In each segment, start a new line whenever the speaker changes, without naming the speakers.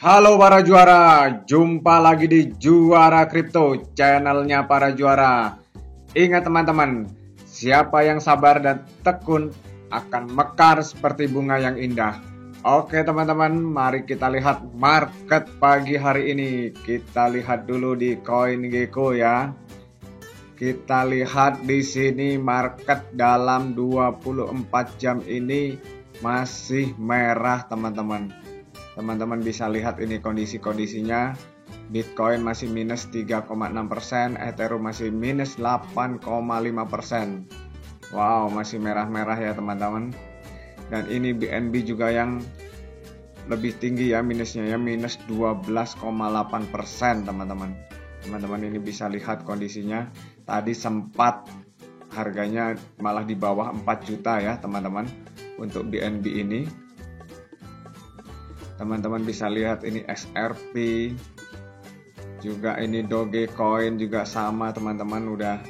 Halo para juara, jumpa lagi di Juara Kripto, channelnya para juara. Ingat teman-teman, siapa yang sabar dan tekun akan mekar seperti bunga yang indah. Oke teman-teman, mari kita lihat market pagi hari ini. Kita lihat dulu di CoinGecko ya. Kita lihat di sini market dalam 24 jam ini masih merah teman-teman. Teman-teman bisa lihat ini kondisi-kondisinya. Bitcoin masih minus 3,6%, Ethereum masih minus 8,5%. Wow, masih merah-merah ya teman-teman. Dan ini BNB juga yang lebih tinggi ya minusnya ya, minus 12,8% teman-teman. Teman-teman ini bisa lihat kondisinya. Tadi sempat harganya malah di bawah 4 juta ya teman-teman untuk BNB ini. Teman-teman bisa lihat ini XRP, juga ini Dogecoin juga sama teman-teman, udah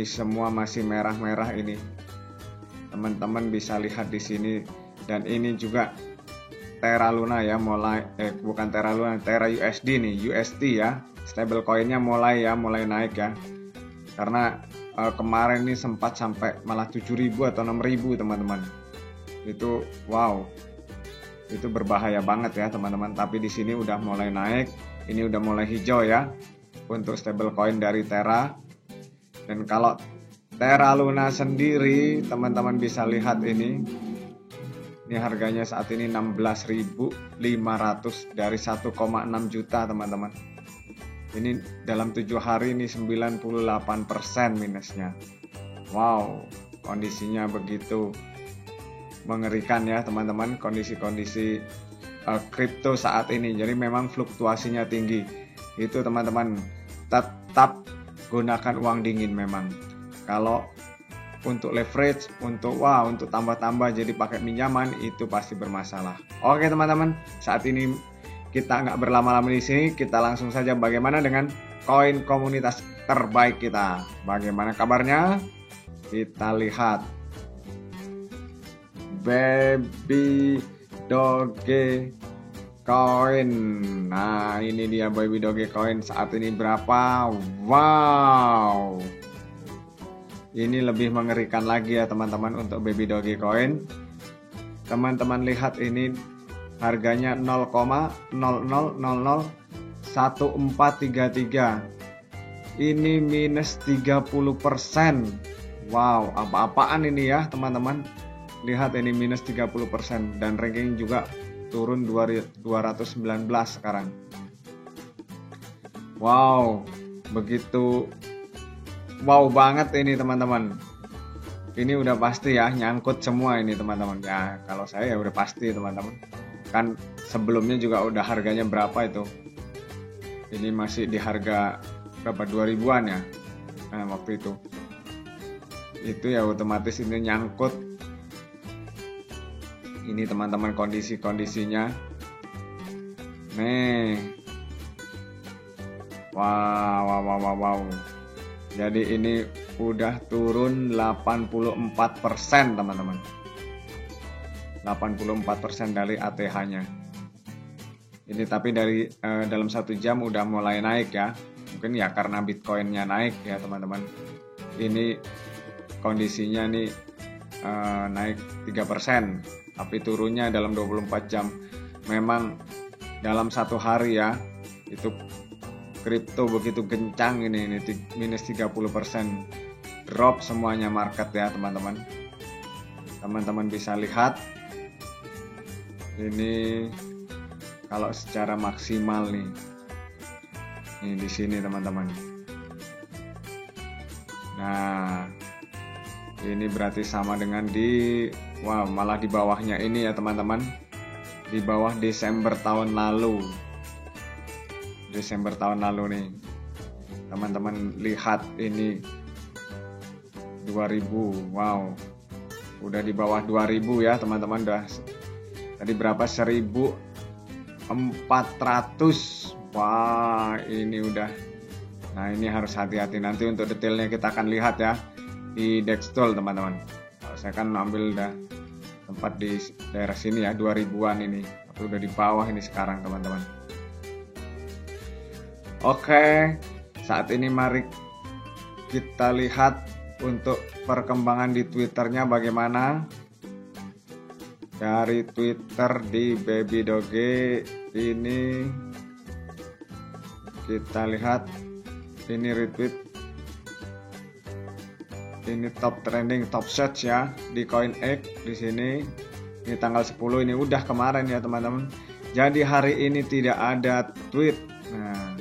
semua masih merah-merah ini. Teman-teman bisa lihat di sini. Dan ini juga Terra Luna ya, bukan Terra Luna, Terra USD nih, USD ya. Stable coinnya mulai naik ya. Karena kemarin ini sempat sampai malah 7.000 atau 6.000 teman-teman. Itu wow. Itu berbahaya banget ya teman-teman, tapi di sini udah mulai naik. Ini udah mulai hijau ya untuk stablecoin dari Terra. Dan kalau Terra Luna sendiri teman-teman bisa lihat ini harganya saat ini 16.500 dari 1,6 juta teman-teman. Ini dalam 7 hari ini 98% minusnya. Wow, kondisinya begitu mengerikan ya teman-teman, kondisi-kondisi kripto saat ini. Jadi memang fluktuasinya tinggi. Itu teman-teman, tetap gunakan uang dingin memang. Kalau untuk leverage, untuk tambah-tambah jadi pakai pinjaman, itu pasti bermasalah. Oke teman-teman, saat ini kita nggak berlama-lama di sini, kita langsung saja bagaimana dengan koin komunitas terbaik kita. Bagaimana kabarnya? Kita lihat. Baby Dogecoin. Nah, ini dia Baby Dogecoin saat ini berapa? Wow. Ini lebih mengerikan lagi ya teman-teman untuk Baby Dogecoin. Teman-teman lihat ini harganya 0,00001433. Ini minus 30%. Wow, apa-apaan ini ya teman-teman. Lihat ini minus 30% dan ranking juga turun 219 sekarang. Wow, begitu wow banget ini teman-teman. Ini udah pasti ya, nyangkut semua ini teman-teman. Ya, kalau saya ya udah pasti teman-teman. Kan sebelumnya juga udah harganya berapa itu. Ini masih di harga berapa 2000-an ya. Nah, waktu itu. Itu ya otomatis ini nyangkut. Ini teman-teman kondisi-kondisinya. Nih. Wow. Jadi ini udah turun 84% teman-teman. 84% dari ATH-nya. Ini tapi dari dalam 1 jam udah mulai naik ya. Mungkin ya karena Bitcoin-nya naik ya teman-teman. Ini kondisinya nih naik 3%. Tapi turunnya dalam 24 jam. Memang dalam 1 hari ya, itu kripto begitu kencang ini minus 30%. Drop semuanya market ya teman-teman. Teman-teman bisa lihat. Ini kalau secara maksimal nih. Ini di sini teman-teman. Nah, ini berarti sama dengan malah di bawahnya ini ya teman-teman. Di bawah Desember tahun lalu. Nih. Teman-teman lihat ini 2000. Wow. Udah di bawah 2000 ya teman-teman. Tadi berapa? 1400. Wah, ini udah. Nah, ini harus hati-hati. Nanti untuk detailnya kita akan lihat ya di Dextool teman-teman. Kalau saya kan ambil tempat di daerah sini ya, 2000-an ini, atau udah di bawah ini sekarang teman-teman. Oke, saat ini mari kita lihat untuk perkembangan di Twitternya bagaimana. Dari Twitter di Baby Doge ini kita lihat ini retweet, ini top trending, top search ya di CoinEx di sini. Ini tanggal 10, ini udah kemarin ya teman-teman. Jadi hari ini tidak ada tweet. Nah,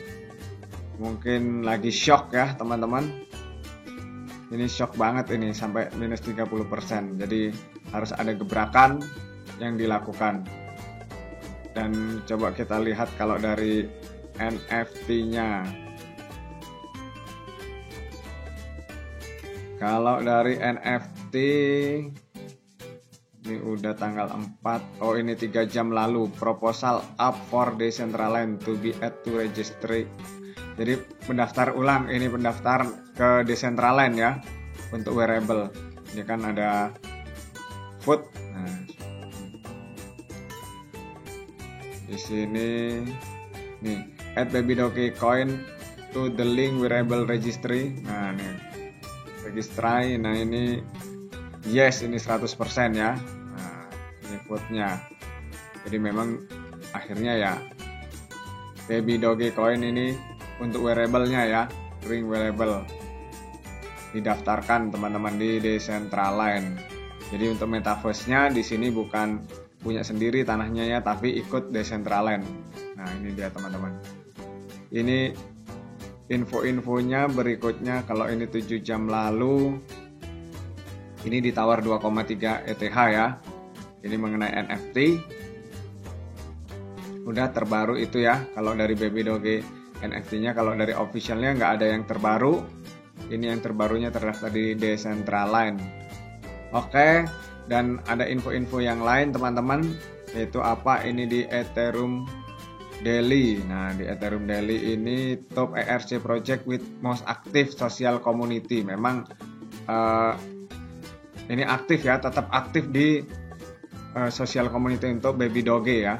mungkin lagi shock ya teman-teman. Ini shock banget ini sampai minus 30%. Jadi harus ada gebrakan yang dilakukan. Dan coba kita lihat kalau dari NFT-nya. Kalau dari NFT ini udah tanggal 4. Oh, ini 3 jam lalu. Proposal up for Decentraland to be add to registry. Jadi pendaftar ulang, ini pendaftar ke Decentraland ya untuk wearable. Ini kan ada food. Nah, di sini nih add Baby Doge coin to the link wearable registry. Nah, nih registry. Nah, ini yes, ini 100% ya. Nah, ini foodnya. Jadi memang akhirnya ya Baby Doge coin ini untuk wearable-nya ya, ring wearable didaftarkan teman-teman di Decentraland. Jadi untuk metaverse-nya di sini bukan punya sendiri tanahnya ya, tapi ikut Decentraland. Nah, ini dia teman-teman. Ini info-infonya berikutnya. Kalau ini 7 jam lalu ini ditawar 2,3 ETH ya. Ini mengenai NFT. Udah terbaru itu ya. Kalau dari Baby Doge NFT-nya, kalau dari officialnya nggak ada yang terbaru. Ini yang terbarunya terdaftar di Decentraland. Oke, dan ada info-info yang lain teman-teman, yaitu apa? Ini di Ethereum Daily. Nah, di Ethereum Daily ini top ERC project with most active social community. Memang ini aktif ya, tetap aktif di social community untuk Baby Doge ya.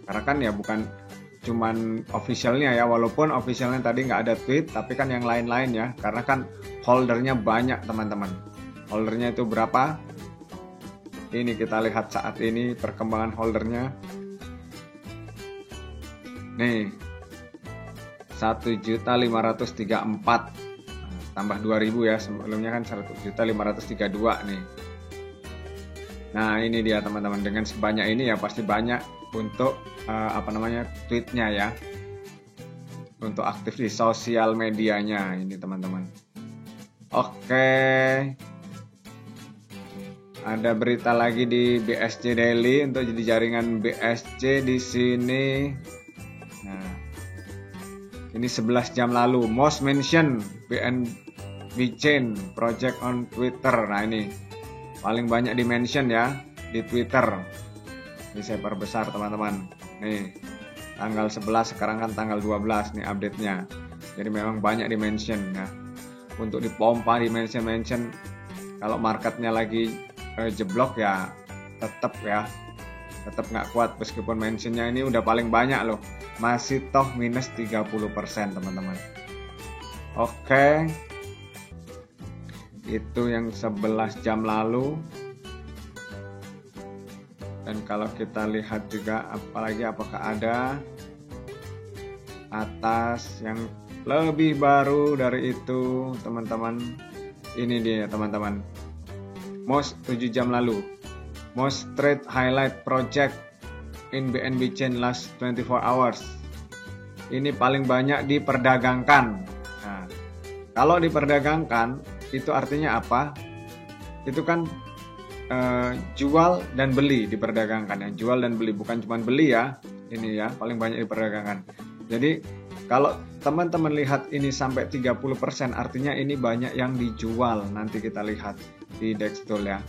Karena kan ya bukan cuman officialnya ya, walaupun officialnya tadi nggak ada tweet, tapi kan yang lain-lain ya, karena kan holdernya banyak teman-teman. Holdernya itu berapa? Ini kita lihat saat ini perkembangan holdernya. Nih 1.534, tambah 2.000 ya, sebelumnya kan 1.532 nih. Nah, ini dia teman-teman, dengan sebanyak ini ya pasti banyak untuk tweetnya ya, untuk aktif di sosial medianya ini teman-teman. Oke, ada berita lagi di BSC Daily untuk jadi jaringan BSC di sini. Nah, ini 11 jam lalu, most mentioned BNB Chain project on Twitter. Nah, ini paling banyak di mention ya di Twitter. Ini saya perbesar teman-teman. Nih, tanggal 11, sekarang kan tanggal 12 nih update-nya. Jadi memang banyak di mention ya. Untuk dipompa di mention. Kalau marketnya lagi jeblok ya tetap nggak kuat, meskipun mentionnya ini udah paling banyak loh. Masih toh minus 30% teman-teman. Oke. Itu yang 11 jam lalu. Dan kalau kita lihat juga apakah ada atas yang lebih baru dari itu teman-teman. Ini dia teman-teman, most 7 jam lalu, most trade highlight project in BNB Chain last 24 hours. Ini paling banyak diperdagangkan. Nah, kalau diperdagangkan itu artinya apa? Itu kan jual dan beli diperdagangkan ya, jual dan beli, bukan cuma beli ya. Ini ya paling banyak diperdagangkan. Jadi kalau teman-teman lihat ini sampai 30%, artinya ini banyak yang dijual. Nanti kita lihat di Dextol ya.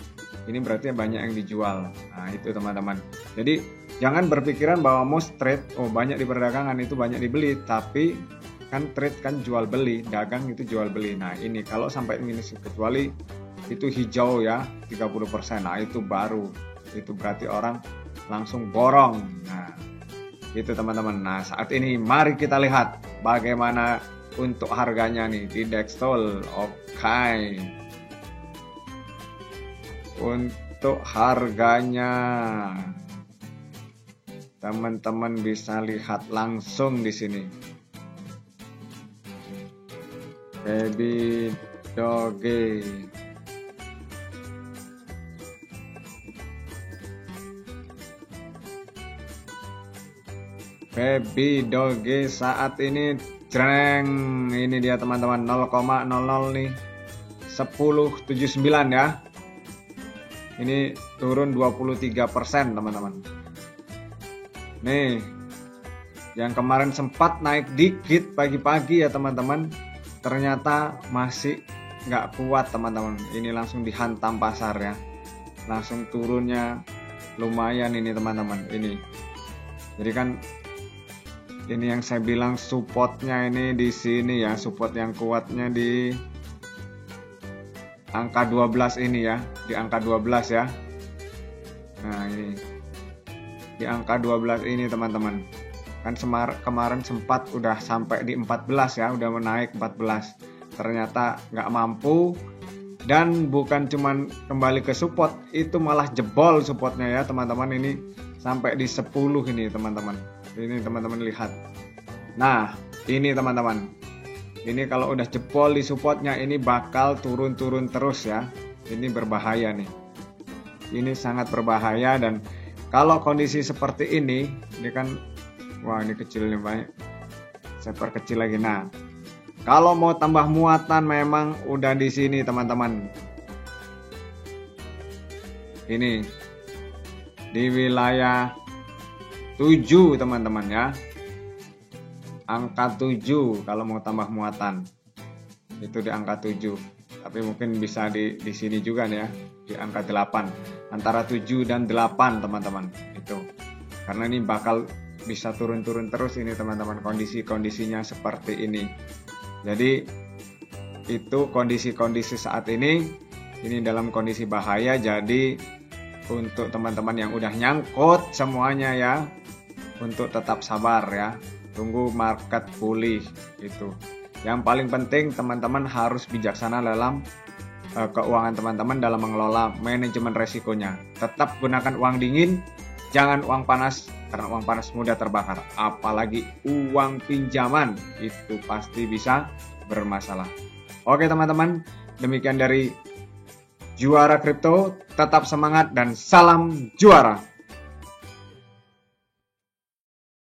Ini berarti banyak yang dijual. Nah, itu teman-teman. Jadi jangan berpikiran bahwa most trade, oh banyak diperdagangkan itu banyak dibeli, tapi kan trade kan jual beli, dagang itu jual beli. Nah, ini kalau sampai minus, kecuali itu hijau ya 30%. Nah itu baru, itu berarti orang langsung borong. Nah itu teman-teman. Nah saat ini mari kita lihat bagaimana untuk harganya nih di Dextol. Oke. Untuk harganya teman-teman bisa lihat langsung di sini. Baby Doge. Baby Doge saat ini jreng, ini dia teman-teman 0,00 nih 10,79 ya. Ini turun 23% teman-teman. Nih yang kemarin sempat naik dikit pagi-pagi ya teman-teman, ternyata masih nggak kuat teman-teman. Ini langsung dihantam pasar ya, langsung turunnya lumayan ini teman-teman. Ini jadi kan ini yang saya bilang supportnya ini di sini ya, support yang kuatnya di angka 12 ini ya, di angka 12 ya. Nah ini di angka 12 ini teman-teman. Kan kemarin sempat udah sampai di 14 ya, udah menaik 14. Ternyata nggak mampu, dan bukan cuman kembali ke support, itu malah jebol supportnya ya teman-teman. Ini sampai di 10 ini teman-teman. Ini teman-teman lihat. Nah ini teman-teman, ini kalau udah jebol di supportnya ini bakal turun-turun terus ya. Ini berbahaya nih. Ini sangat berbahaya, dan kalau kondisi seperti ini kan, wah ini kecil nih Pak. Saya perkecil lagi. Nah, kalau mau tambah muatan memang udah di sini teman-teman. Ini di wilayah 7 teman-teman ya. Angka 7 kalau mau tambah muatan. Itu di angka 7. Tapi mungkin bisa di sini juga nih ya, di angka 8. Antara 7 dan 8 teman-teman. Itu. Karena ini bakal bisa turun-turun terus ini teman-teman, kondisi-kondisinya seperti ini. Jadi itu kondisi-kondisi saat ini dalam kondisi bahaya. Jadi untuk teman-teman yang udah nyangkut semuanya ya, untuk tetap sabar ya, tunggu market pulih itu. Yang paling penting teman-teman harus bijaksana dalam keuangan teman-teman, dalam mengelola manajemen resikonya. Tetap gunakan uang dingin, jangan uang panas, karena uang panas mudah terbakar. Apalagi uang pinjaman, itu pasti bisa bermasalah. Oke teman-teman, demikian dari Juara Kripto. Tetap semangat dan salam juara.